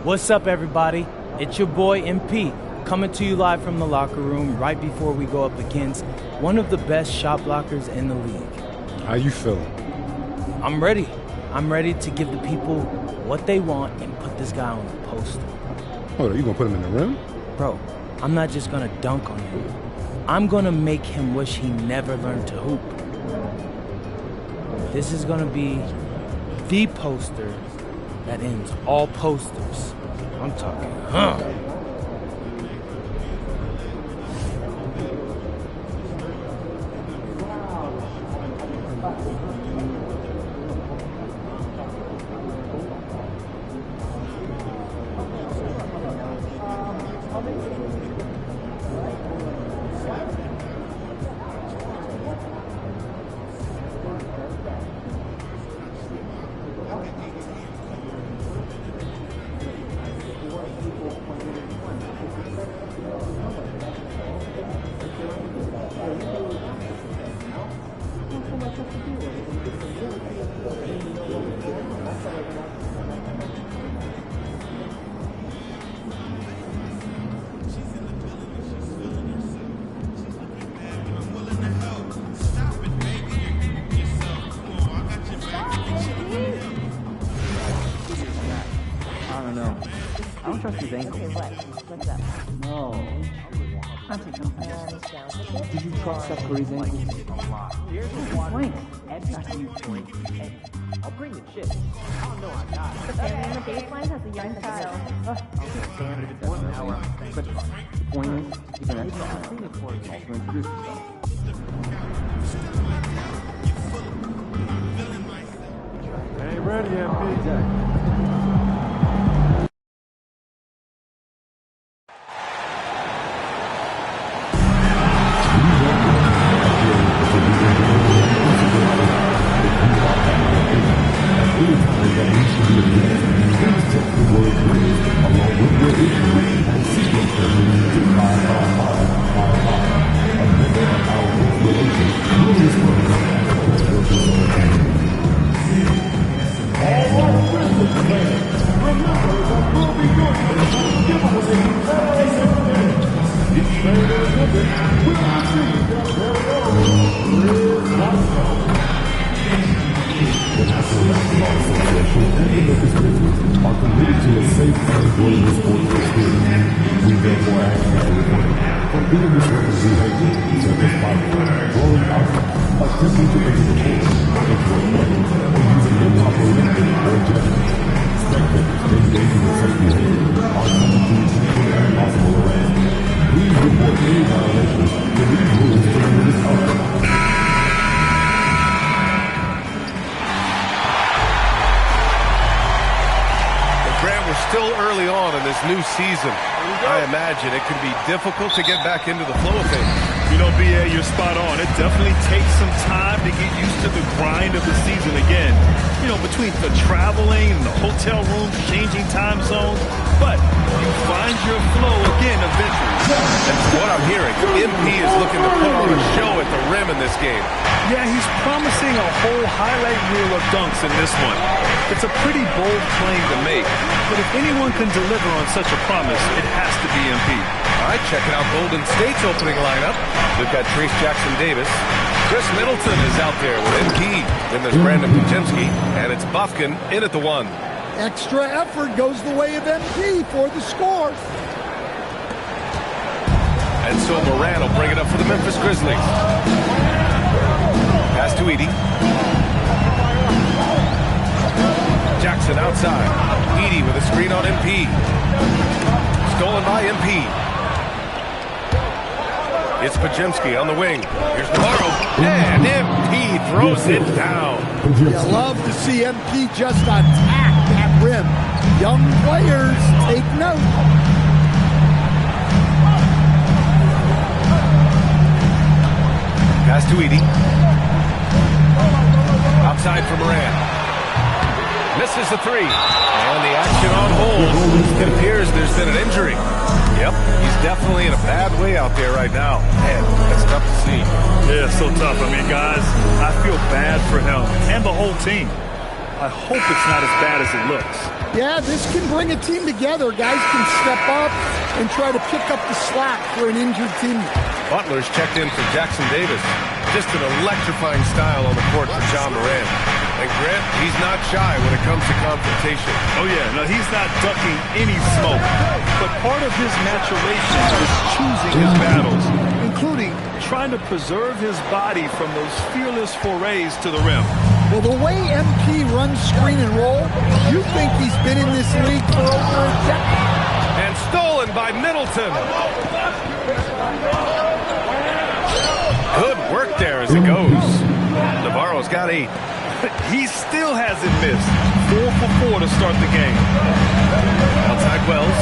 What's up, everybody? It's your boy MP, coming to you live from the locker room right before we go up against one of the best shot blockers in the league. How you feeling? I'm ready. I'm ready to give the people what they want and put this guy on the poster. Hold on, you gonna put him in the rim? Bro, I'm not just gonna dunk on him. I'm gonna make him wish he never learned to hoop. This is gonna be the poster that ends all posters. I'm talking, I don't trust his ankle. Okay, what? What's up? No. Did you trust Steph Curry's ankle? Here's a Flank. Back to you, Troy. Ed, I'll bring the chips. Oh, no, I'm not. The family on the baseline has a young child. But the point is, he's an extra. Also introduce himself. Ain't ready, MP. Still early on in this new season. I imagine it can be difficult to get back into the flow of things. You know, B.A., you're spot on. It definitely takes some time to get used to the grind of the season again. You know, between the traveling and the hotel rooms, changing time zones. But you find your flow again eventually. That's what I'm hearing. MP is looking to put on a show at the rim in this game. Yeah, he's promising a whole highlight reel of dunks in this one. It's a pretty bold claim to make. But if anyone can deliver on such a promise, it has to be MP. All right, checking out Golden State's opening lineup. We've got Trace Jackson-Davis. Chris Middleton is out there with MP. Then there's Brandon Podziemski, and it's Bufkin in at the one. Extra effort goes the way of MP for the score. And so Moran will bring it up for the Memphis Grizzlies. Pass to Edey. Jackson outside. Edey with a screen on MP. Stolen by MP. It's Podziemski on the wing. Here's Navarro. And MP throws it down. You love to see MP just attack that rim. Young players, take note. Pass to Edey. Outside for Moran. Misses the three. And the action on hold. It appears there's been an injury. Yep, he's definitely in a bad way out there right now. Man, that's tough to see. Yeah, so tough. I mean, guys, I feel bad for him and the whole team. I hope it's not as bad as it looks. Yeah, this can bring a team together. Guys can step up and try to pick up the slack for an injured team. Butler's checked in for Jackson Davis. Just an electrifying style on the court for John Morant. And Grant, he's not shy when it comes to confrontation. Oh yeah, no, he's not ducking any smoke. But part of his maturation is choosing his battles, including trying to preserve his body from those fearless forays to the rim. Well, the way MP runs screen and roll, you think he's been in this league for over a decade. And stolen by Middleton. Good work there as it goes. Navarro's got 8. He still hasn't missed. 4 for 4 to start the game. Outside Wells.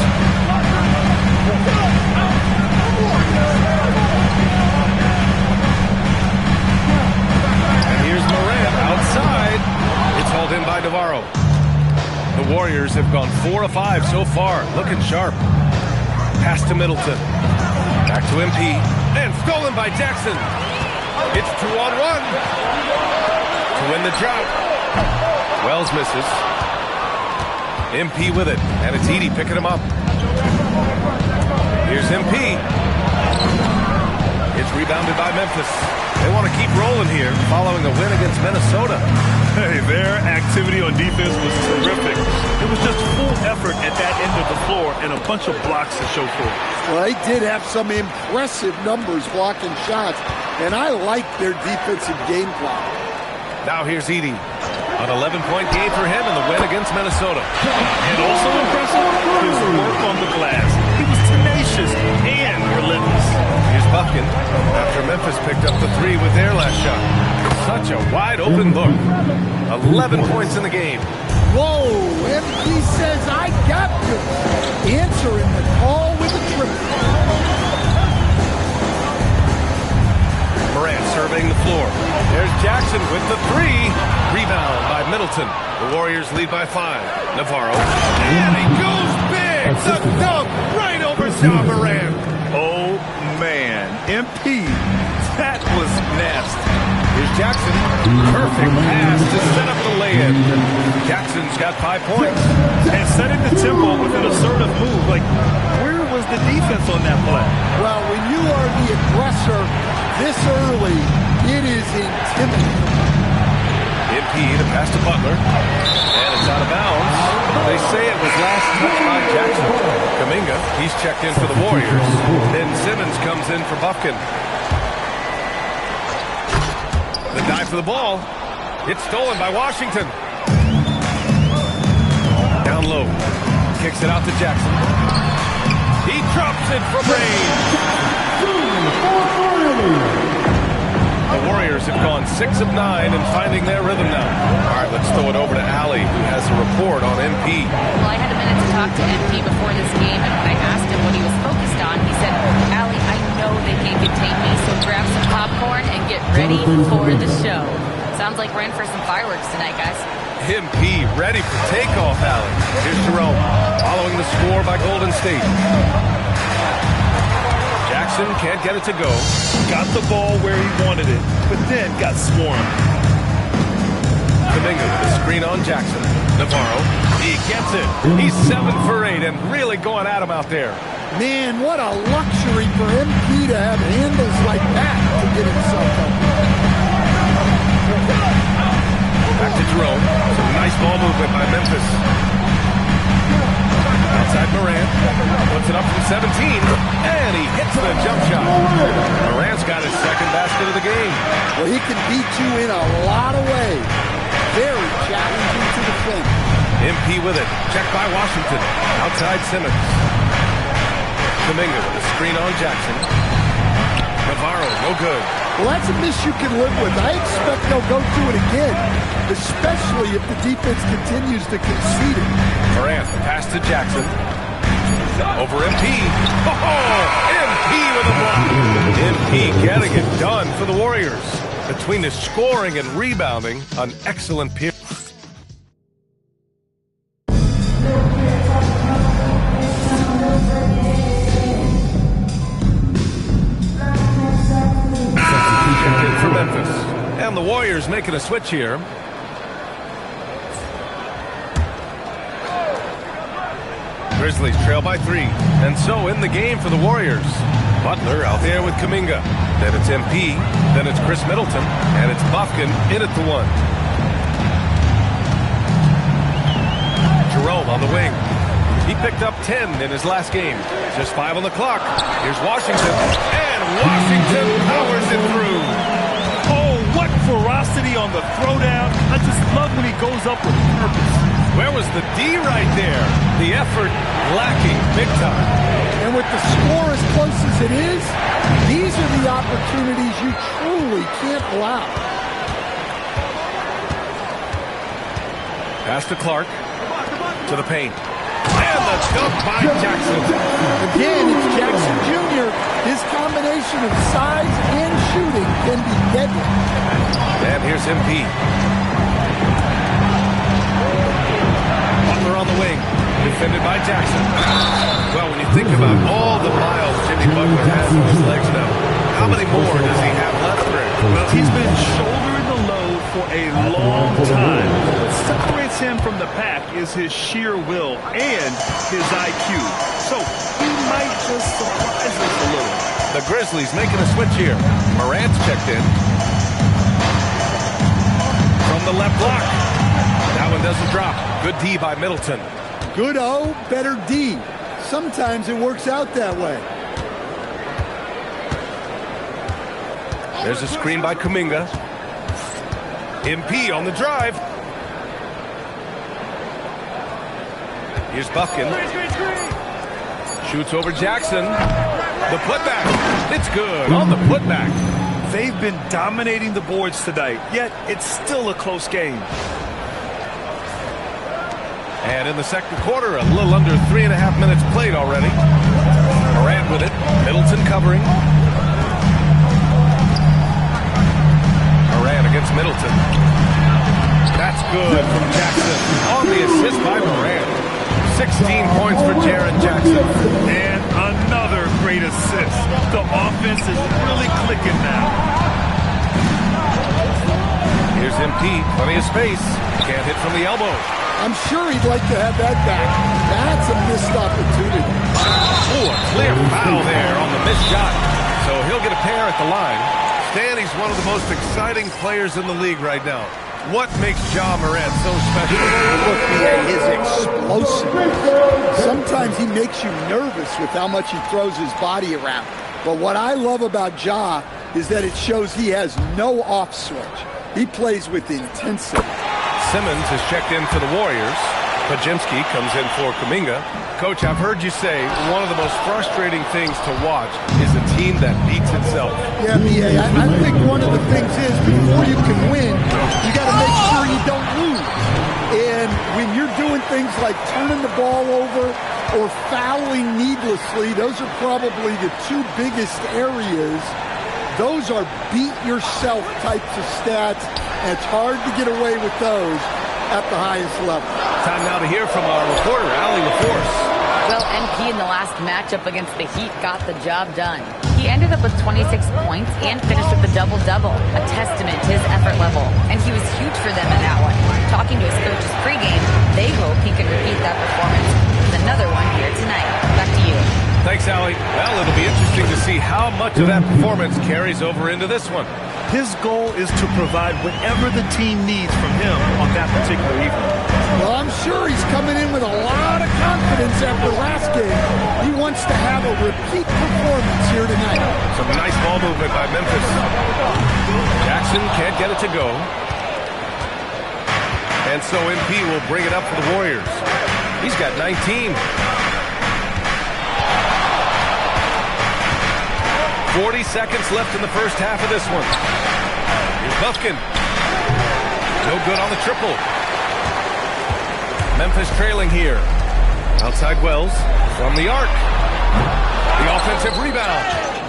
And here's Morant outside. It's hauled in by Navarro. The Warriors have gone 4 of 5 so far. Looking sharp. Pass to Middleton. Back to MP. And stolen by Jackson. It's 2-on-1. To win the drought. Wells misses. MP with it. And it's Edey picking him up. Here's MP. It's rebounded by Memphis. They want to keep rolling here following a win against Minnesota. Hey, their activity on defense was terrific. It was just full effort at that end of the floor and a bunch of blocks to show for it. Well, they did have some impressive numbers blocking shots, and I like their defensive game plan. Now here's Edey. An 11-point game for him in the win against Minnesota. And also impressive, his work on the glass. He was tenacious and relentless. Here's Buffkin after Memphis picked up the 3 with their last shot. Such a wide-open look. 11 points in the game. Whoa, MP says, I got you. Answering the call with a triple. Morant surveying the floor. There's Jackson with the 3. Rebound by Middleton. The Warriors lead by 5. Navarro. And he goes big. The dunk right over John Morant. Oh, man. MP, that was nasty. Here's Jackson. Perfect pass to set up the lay-in. Jackson's got 5 points. And setting the tempo with an assertive move. Like, where was the defense on that play? Well, when you are the aggressor this early, it is intimidating. MP to pass to Butler. And it's out of bounds. They say it was last touched by Jackson. Kuminga, he's checked in for the Warriors. Then Simmons comes in for Buffkin. The dive for the ball. It's stolen by Washington. Down low. Kicks it out to Jackson. He drops it from range. The Warriors have gone 6 of 9 and finding their rhythm now. All right, let's throw it over to Allie, who has a report on MP. Well, I had a minute to talk to MP before this game, and when I asked him what he was focused on, he said, Allie, I know they can't contain me, so grab some popcorn and get ready for the show. Sounds like we're in for some fireworks tonight, guys. MP ready for takeoff, Allie. Here's Jerome, following the score by Golden State. Jackson can't get it to go. Got the ball where he wanted it, but then got swarmed. Kuminga with the screen on Jackson. Navarro, he gets it. He's 7 for 8 and really going at him out there. Man, what a luxury for MP to have handles like that to get himself up. Back to Jerome. Some nice ball movement by Memphis. Outside Morant. Puts it up from 17. And he hits the jump shot. Morant's got his second basket of the game. Well, he can beat you in a lot of ways. Very challenging to defend. MP with it. Checked by Washington. Outside Simmons. Kuminga with a screen on Jackson. Navarro, no good. Well, that's a miss you can live with. I expect they'll go through it again, especially if the defense continues to concede it. Morant, pass to Jackson. Over MP. Oh, MP with a block. MP getting it done for the Warriors. Between the scoring and rebounding, an excellent period. For Memphis. And the Warriors making a switch here. Grizzlies trail by 3. And so in the game for the Warriors. Butler out there with Kuminga. Then it's MP. Then it's Chris Middleton. And it's Bufkin in at the 1. Jerome on the wing. He picked up 10 in his last game. Just 5 on the clock. Here's Washington. And Washington powers it through. Oh, what ferocity on the throwdown. I just love when he goes up with purpose. Where was the D right there? The effort lacking big time. And with the score as close as it is, these are the opportunities you truly can't allow. Pass to Clark. To the paint. And the dunk by Jackson. Again, it's Jackson Jr. His combination of size and shooting can be deadly. And here's MP. Butler on the wing. Defended by Jackson. Well, when you think about all the miles Jimmy Butler has on his legs now, how many more does he have left, Greg? Well, he's been shouldering the load for a long time. What separates him from the pack is his sheer will and his IQ. So he might just surprise us a little. The Grizzlies making a switch here. Morant's checked in. From the left block. That one doesn't drop. Good D by Middleton. Good O, better D. Sometimes it works out that way. There's a screen by Kuminga. MP on the drive. Here's Bufkin. Shoots over Jackson. The putback. It's good on the putback. They've been dominating the boards tonight, yet it's still a close game. And in the second quarter, a little under 3.5 minutes played already. Morant with it. Middleton covering. Morant against Middleton. That's good from Jackson. On the assist by Morant. 16 points for Jaren Jackson. And another great assist. The offense is really clicking now. Here's MP. Plenty of space. Can't hit from the elbow. I'm sure he'd like to have that back. That's a missed opportunity. Oh, a clear foul there on the missed shot. So he'll get a pair at the line. Stan, he's one of the most exciting players in the league right now. What makes Ja Morant so special? Look, his explosiveness. Sometimes he makes you nervous with how much he throws his body around. But what I love about Ja is that it shows he has no off switch. He plays with intensity. Simmons has checked in for the Warriors. Pajemski comes in for Kuminga. Coach, I've heard you say one of the most frustrating things to watch is a team that beats itself. Yeah, B.A., I think one of the things is before you can win, you got to make sure you don't lose. And when you're doing things like turning the ball over or fouling needlessly, those are probably the two biggest areas. Those are beat-yourself types of stats, and it's hard to get away with those at the highest level. Time now to hear from our reporter, Allie LaForce. Well, MP in the last matchup against the Heat got the job done. He ended up with 26 points and finished with a double-double, a testament to his effort level. And he was huge for them in that one. Talking to his coaches pregame, they hope he can repeat that performance with another one here tonight. Back to you. Thanks, Allie. Well, it'll be interesting to see how much of that performance carries over into this one. His goal is to provide whatever the team needs from him on that particular evening. Well, I'm sure he's coming in with a lot of confidence after last game. He wants to have a repeat performance here tonight. Some nice ball movement by Memphis. Jackson can't get it to go. And so MP will bring it up for the Warriors. He's got 19. 40 seconds left in the first half of this one. Here's Bufkin. No good on the triple. Memphis trailing here. Outside Wells from the arc. The offensive rebound.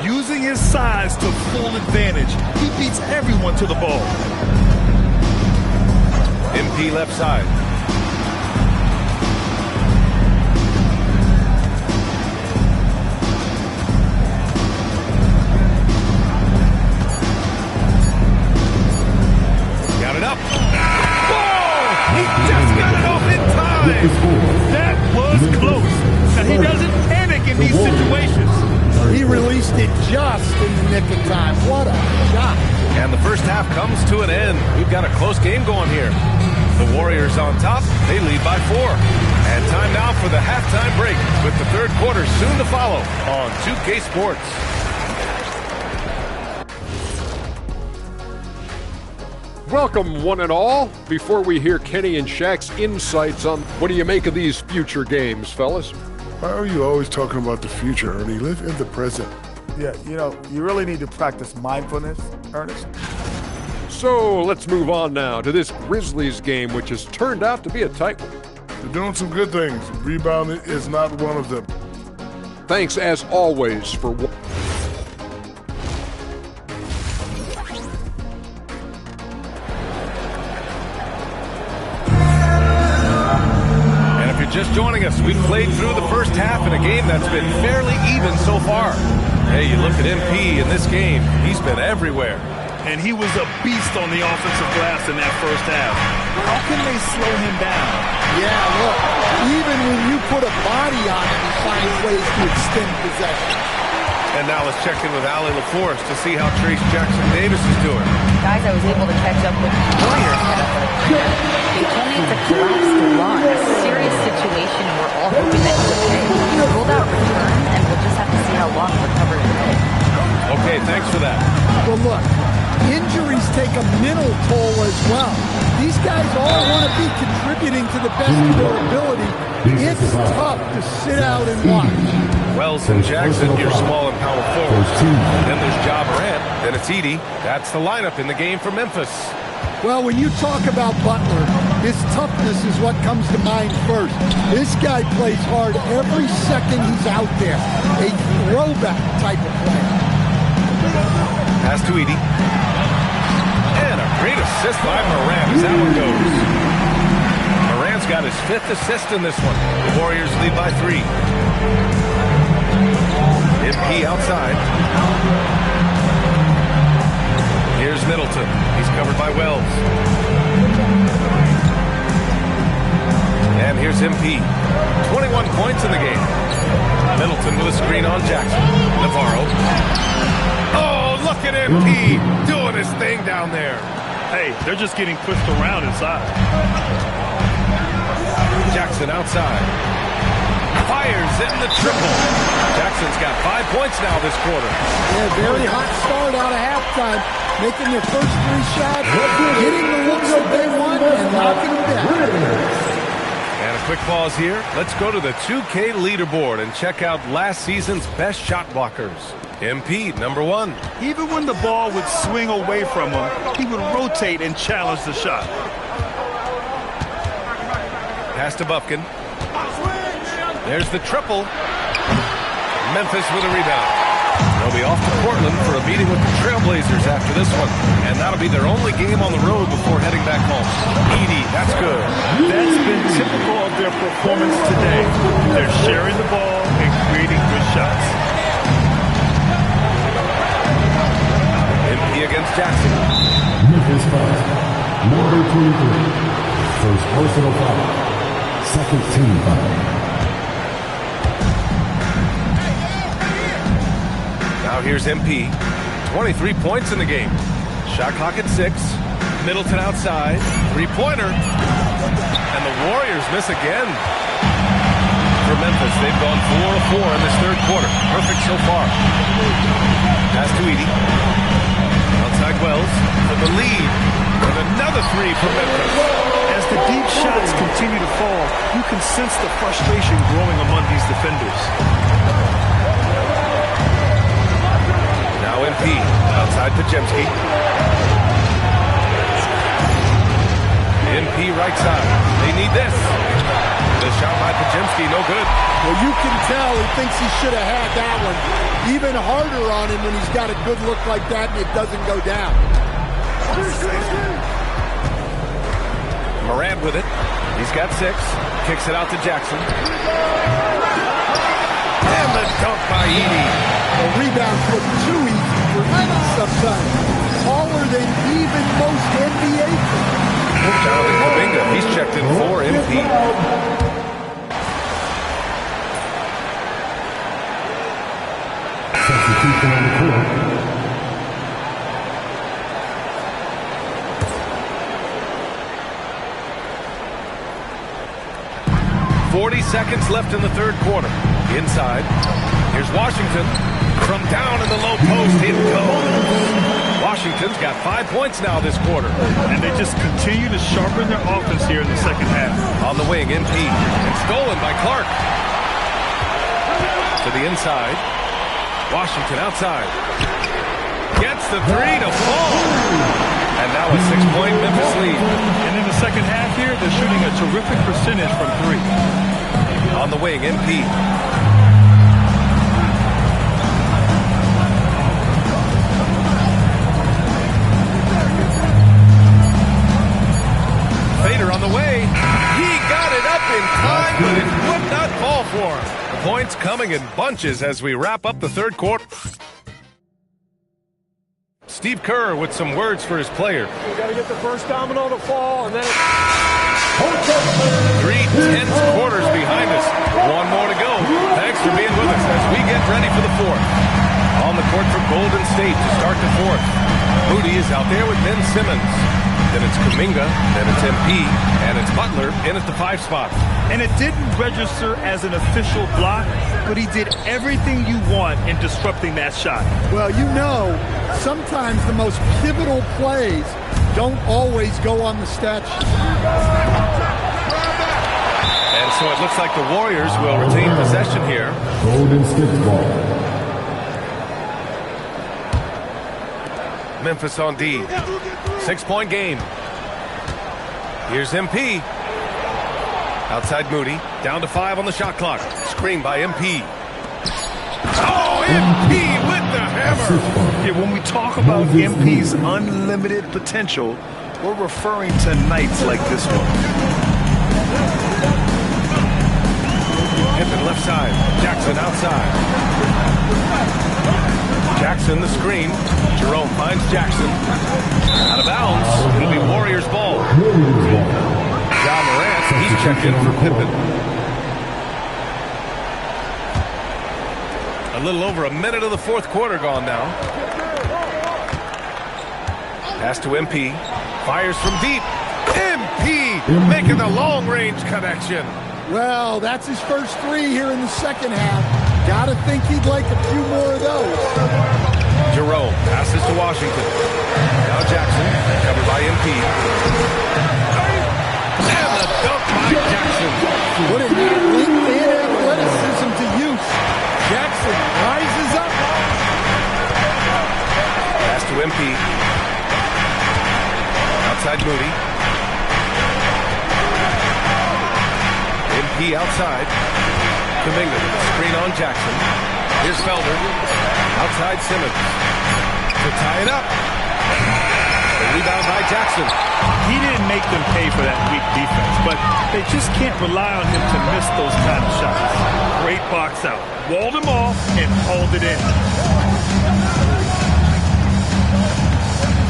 Using his size to full advantage. He beats everyone to the ball. MP left side. Got it up. Whoa! He just got it off in time. That was close. he doesn't panic in these situations. He released it just in the nick of time. What a shot. And the first half comes to an end. We've got a close game going here. The Warriors on top. They lead by 4. And time now for the halftime break with the third quarter soon to follow on 2K Sports. Welcome, one and all. Before we hear Kenny and Shaq's insights on what do you make of these future games, fellas? Why are you always talking about the future, Ernie? Live in the present. Yeah, you really need to practice mindfulness, Ernest. So let's move on now to this Grizzlies game, which has turned out to be a tight one. They're doing some good things. Rebounding is not one of them. Thanks, as always, for... Just joining us, we've played through the first half in a game that's been fairly even so far. Hey, you look at MP in this game, he's been everywhere. And he was a beast on the offensive glass in that first half. How can they slow him down? Yeah, look, even when you put a body on him, he finds ways to extend possession. And now let's check in with Allie LaForce to see how Trace Jackson-Davis is doing. Guys, I was able to catch up with the Warriors head up the court. They told me it's a collapsed line, a serious situation, and we're all hoping that he's okay. He ruled out return, and we'll just have to see how long recovery will take. Okay, thanks for that. Well, look, injuries take a mental toll as well. These guys all want to be contributing to the best of their ability. It's tough to sit out and watch. Wells and Jackson, your small and power forwards. Then there's Ja Morant. Then it's Edey. That's the lineup in the game for Memphis. Well, when you talk about Butler, his toughness is what comes to mind first. This guy plays hard every second he's out there. A throwback type of player. Pass to Edey. And a great assist by Morant as that one goes. Morant's got his 5th assist in this one. The Warriors lead by 3. MP outside. Here's Middleton. He's covered by Wells. And here's MP. 21 points in the game. Middleton with a screen on Jackson. Navarro. Oh, look at MP doing his thing down there. Hey, they're just getting pushed around inside. Jackson outside. Fires in the triple. Jackson's got 5 points now this quarter. Yeah, very hot start out of halftime. Making their first 3 shots, getting the looks that they want, and knocking them down. And a quick pause here. Let's go to the 2K leaderboard and check out last season's best shot blockers. MP, number 1. Even when the ball would swing away from him, he would rotate and challenge the shot. Pass to Bufkin. There's the triple. Memphis with a rebound. They'll be off to Portland for a meeting with the Trailblazers after this one. And that'll be their only game on the road before heading back home. Edey, that's good. That's been typical of their performance today. They're sharing the ball and creating good shots. MP against Jackson. Memphis foul. Number 23. First personal foul. Second team foul. Now here's MP. 23 points in the game. Shot clock at 6. Middleton outside. 3-pointer. And the Warriors miss again. For Memphis, they've gone 4 of 4 in this third quarter. Perfect so far. Pass to Edey. Outside Wells for the lead. And another 3 for Memphis. As the deep shots continue to fall, you can sense the frustration growing among these defenders. Now MP, outside Podziemski. MP right side. They need this. The shot by Podziemski, no good. Well, you can tell he thinks he should have had that one. Even harder on him when he's got a good look like that and it doesn't go down. Morant with it. He's got 6. Kicks it out to Jackson. And the dunk by Edey. The rebound was too easy for Edey sometimes. Taller than even most NBA players. Jonathan Kuminga, he's checked in for MP. Substitution on the court. 40 seconds left in the third quarter. Inside. Here's Washington. From down in the low post, it goes. Washington's got 5 points now this quarter. And they just continue to sharpen their offense here in the second half. On the wing, MP. And stolen by Clark. To the inside. Washington outside. Gets the three to fall. And now a 6-point Memphis lead. And in the second half here, they're shooting a terrific percentage from three. On the wing, MP. Fader on the way. He got it up in time, but it would not fall for him. The points coming in bunches as we wrap up the third quarter. Steve Kerr with some words for his player. We got to get the first domino to fall, and then 3 tense quarters behind us. One more to go. Thanks for being with us as we get ready for the fourth. On the court for Golden State to start the fourth. Moody is out there with Ben Simmons. Then it's Kuminga, then it's MP, and it's Butler in at the 5 spot. And it didn't register as an official block, but he did everything you want in disrupting that shot. Well, you know, sometimes the most pivotal plays don't always go on the stat sheet. And so it looks like the Warriors will retain possession here. Golden State ball. Memphis on D. 6-point game. Here's MP. Outside Moody. Down to 5 on the shot clock. Screen by MP. Oh, MP with the hammer. Yeah, when we talk about MP's unlimited potential, we're referring to nights like this one. Pippen left side. Jackson outside. Jackson the screen. Jerome finds Jackson. Out of bounds. It'll be Warriors ball. Ja Morant, he's checked in for Pippen. A little over a minute of the fourth quarter gone now. Pass to MP. Fires from deep. MP making the long-range connection. Well, that's his first 3 here in the second half. Gotta think he'd like a few more of those. Jerome passes to Washington. Now Jackson, covered by MP. And the dunk by Jackson. What a LinkedIn athleticism to use. Jackson rises up. Pass to MP. Outside Moody. MP outside. Kuminga, screen on Jackson. Here's Felder. Outside Simmons. To tie it up. The rebound by Jackson. He didn't make them pay for that weak defense, but they just can't rely on him to miss those kind of shots. Great box out. Walled him off and hauled it in.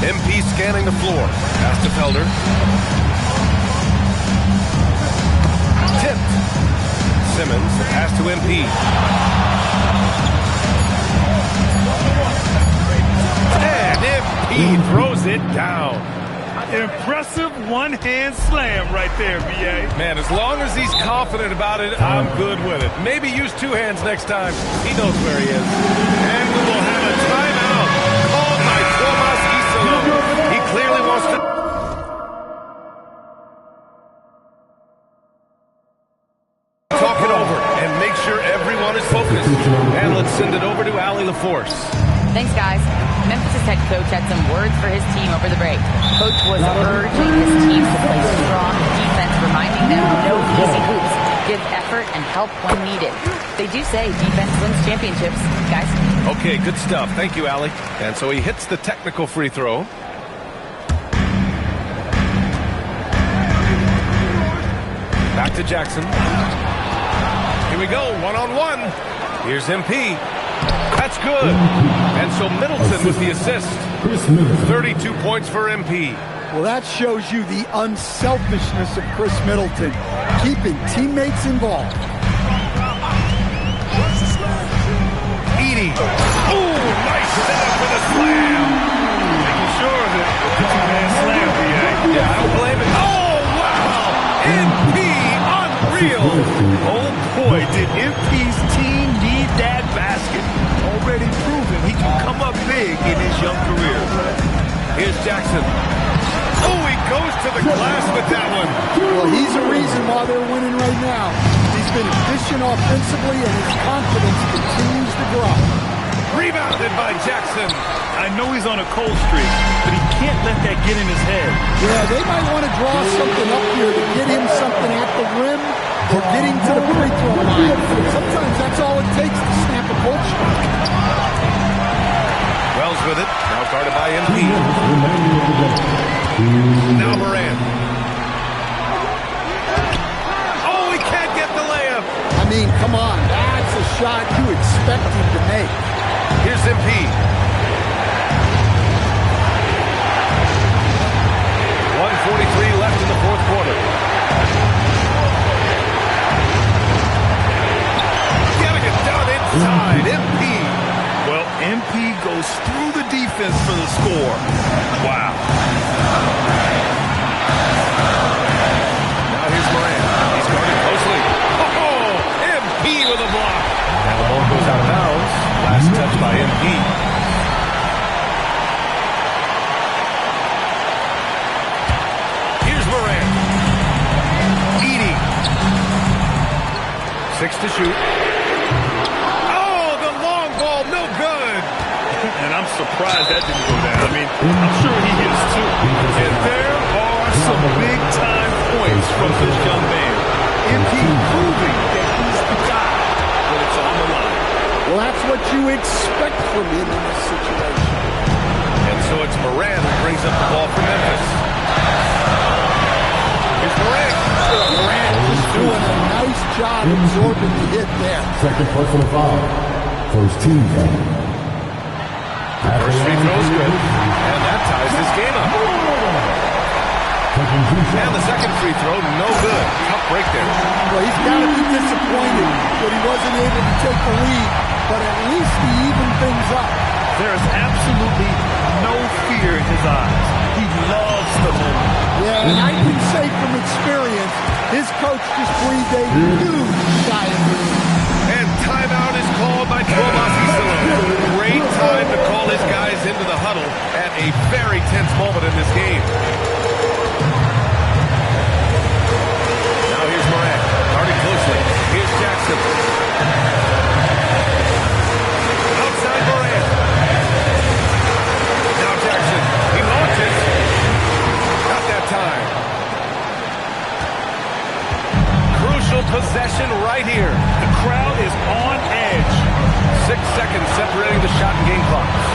MP scanning the floor. Pass to Felder. Tipped. Simmons, the pass to MP. And MP throws it down. Impressive one-hand slam right there, B.A. Man, as long as he's confident about it, I'm good with it. Maybe use 2 hands next time. He knows where he is. And we will have a timeout called by Tomas Isolo. He clearly wants to... talk it over and make sure everyone is focused. And let's send it over to Allie LaForce. Thanks, guys. Memphis' head coach had some words for his team over the break. Coach was urging his team to play strong defense, reminding them no easy hoops, give effort, and help when needed. They do say defense wins championships, guys. Okay, good stuff. Thank you, Allie. And so he hits the technical free throw. Back to Jackson. Here we go, one-on-one. Here's MP. That's good. And so Middleton with the assist. 32 points for MP. Well, that shows you the unselfishness of Chris Middleton, keeping teammates involved. Edey. Ooh, nice setup for the slam. Making sure that the two-man slam, B.A. Yeah, I don't blame it. Oh, wow! MP, unreal! Oh, boy, did MP's team need that basket. Already proven he can come up big in his young career. Here's Jackson. Oh, he goes to the glass with that one. Well, he's a reason why they're winning right now. He's been efficient offensively, and his confidence continues to grow. Rebounded by Jackson. I know he's on a cold streak, but he can't let that get in his head. Yeah, they might want to draw something up here to get him something at the rim or get him to the free throw line. Sometimes that's all it takes to snap a cold streak. Wells with it. Now guarded by MP. Now Morant. Oh, he can't get the layup. I mean, come on. That's a shot you expect him to make. Here's MP. .143 left in the fourth quarter. Gotta get down inside. MP. Well, MP goes through the defense for the score. Wow. Now here's Morant. He's guarded closely. Oh, MP with a block. And the ball goes out of bounds. Last touch by MP. Here's Morant. Edey. 6 to shoot. Oh, the long ball, no good. And I'm surprised that didn't go down. I mean, I'm sure he hits two. And there are some big-time points from this young man. MP proving that he's the guy when it's on the line. Well, that's what you expect from him in this situation. And so it's Morant who brings up the ball for Memphis. Here's Morant. Morant is doing a nice job absorbing the hit there. Second personal foul. First team foul. First free throw is good. And that ties this game up. And the second free throw, no good. Tough break there. Well, he's got to be disappointed that he wasn't able to take the lead, but at least he evened things up. There is absolutely no fear in his eyes. He loves the moment. Yeah, and I can say from experience, his coach just breathed a huge sigh of relief. And timeout is called by Twomasi Silo. Great time to call his guys into the huddle at a very tense moment in this game. Now here's Morant, guarding closely. Here's Jackson. Outside Morant. Now Jackson. He launches. Not that time. Crucial possession right here. The crowd is on edge. 6 seconds separating the shot and game clocks.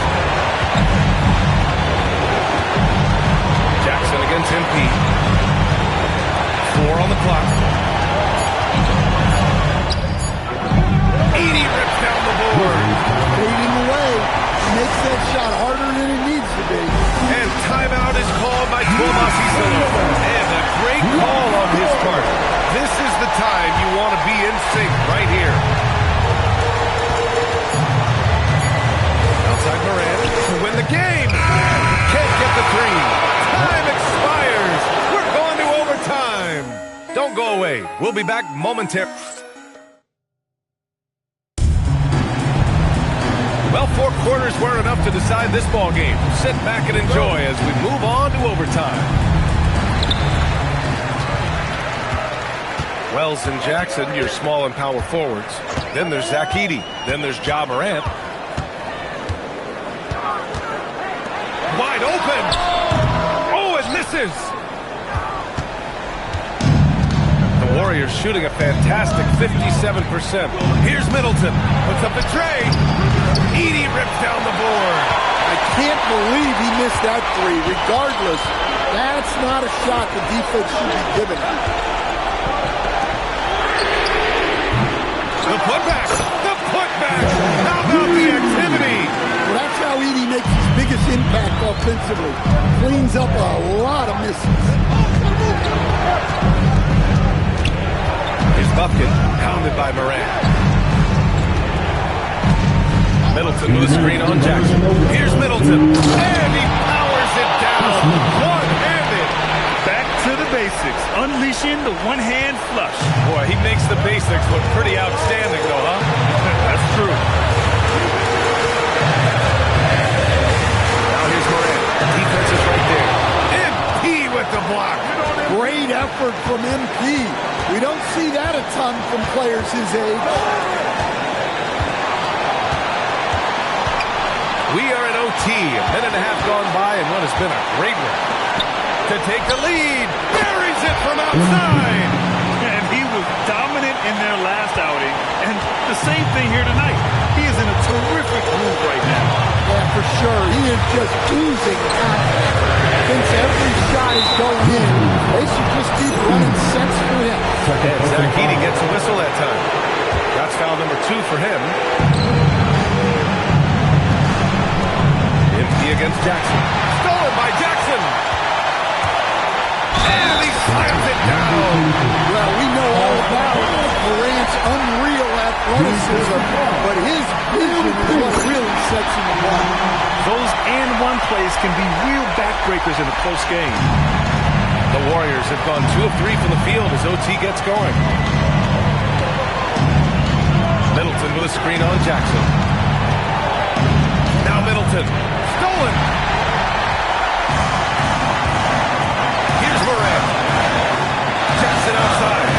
Jackson against MP. 4 on the clock. Edey rips down the board. Leading the way. Makes that shot harder than it needs to be. And timeout is called by Twomasi Silo. And a great call on his part. This is the time you want to be in sync right here. Outside Morant to win the game. Can't get the three. Time expires. We're going to overtime. Don't go away. We'll be back momentarily. Well, 4 quarters weren't enough to decide this ball game. Sit back and enjoy as we move on to overtime. Wells and Jackson, your small and power forwards. Then there's Zach Edey. Then there's Ja Morant. Wide open. Oh, it misses. The Warriors shooting a fantastic 57%. Here's Middleton. Puts up the tray. Edey rips down the board. I can't believe he missed that three. Regardless, that's not a shot the defense should be giving him. The putback. The putback. How about the activity? Well, that's how Edey makes his biggest impact offensively. Cleans up a lot of misses. Here's Bucket, pounded by Morant. Middleton with a screen on Jackson. Here's Middleton, and he powers it down. One-handed. Back to the basics. Unleashing the one-hand flush. Boy, he makes the basics look pretty outstanding, though, huh? That's true. Now here's Morant. Defense is right there. MP with the block. Great effort from MP. We don't see that a ton from players his age. We are at OT. A minute and a half gone by, and what has been a great one. To take the lead. Buries it from outside. And he was dominant in their last outing. And the same thing here tonight. He is in a terrific groove right now. Yeah, for sure. He is just oozing confidence. Thinks every shot is going in. They should just keep running sets for him. And Zach Edey gets a whistle that time. That's foul number 2 for him. Empty against Jackson. Stolen by Jackson. And he slams it down. Well, we know all about Morant's unreal athleticism, but his vision is what really sets him apart. Those and-one plays can be real backbreakers in a close game. The Warriors have gone 2 of 3 from the field as OT gets going. Middleton with a screen on Jackson. Now Middleton. Stolen. Here's Morant. Jackson outside.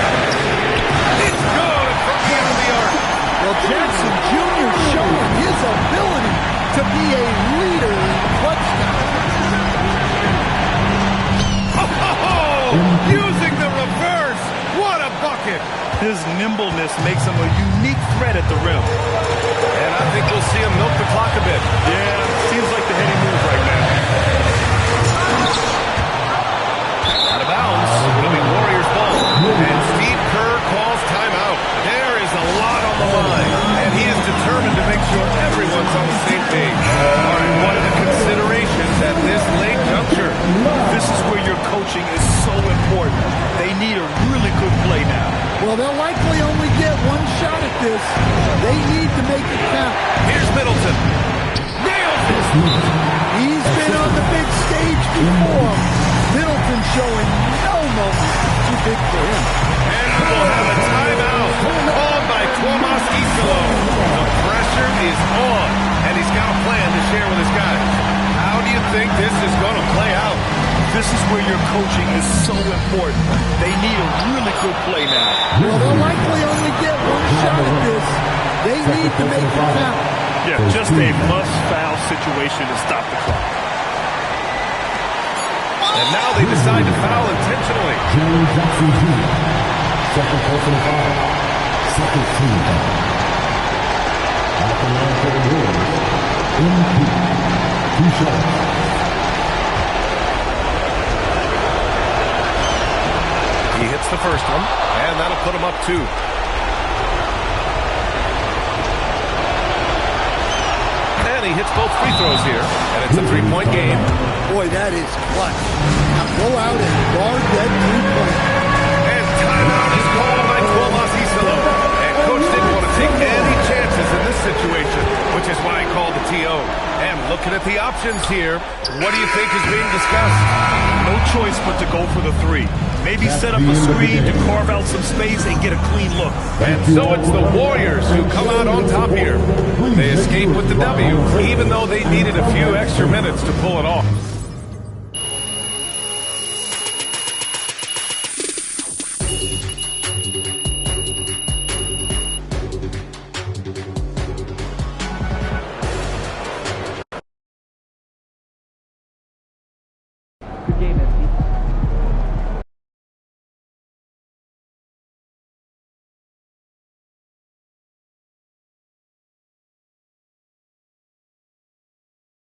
It's good from the end of the arc. Well, Jackson Jr. showing his ability to be a leader in clutch time. Using the reverse. What a bucket. His nimbleness makes him a unique threat at the rim. And I think we'll see him milk the clock a bit. Yeah, seems like the heady move right now. Out of bounds. It'll be Warriors ball. And Steve Kerr calls timeout. There is a lot on the line. And he is determined to make sure everyone's on the same page. All right, what are the considerations at this late juncture? This is where your coaching is so important. They need a really good play now. Well, they'll likely only get one shot at this. They need to make it count. Here's Middleton. Nails it. He's been on the big stage before. Middleton showing no moment too big for him. And we'll have a timeout called by Tomas Isolo. The pressure is on, and he's got a plan to share with his guys. How do you think this is going to play out? This is where your coaching is so important. They need a really good play now. Well, they'll likely only get one shot at this. They need to make it count. Yeah, just a must-foul situation to stop the clock. And now they decide to foul intentionally. Jaren Jackson Jr. Second personal foul. Second team foul. At the line for the Warriors. MP. 2 shots. He hits the first one, and that'll put him up 2. And he hits both free throws here, and it's a 3-point game. Boy, that is clutch. Now go out and guard that 3-point. And timeout is called by Tomas Isolo. And Coach didn't want to take any chances in this situation, which is why he called the TO. And looking at the options here, what do you think is being discussed? No choice but to go for the 3. Maybe set up a screen to carve out some space and get a clean look. And so it's the Warriors who come out on top here. They escape with the W, even though they needed a few extra minutes to pull it off.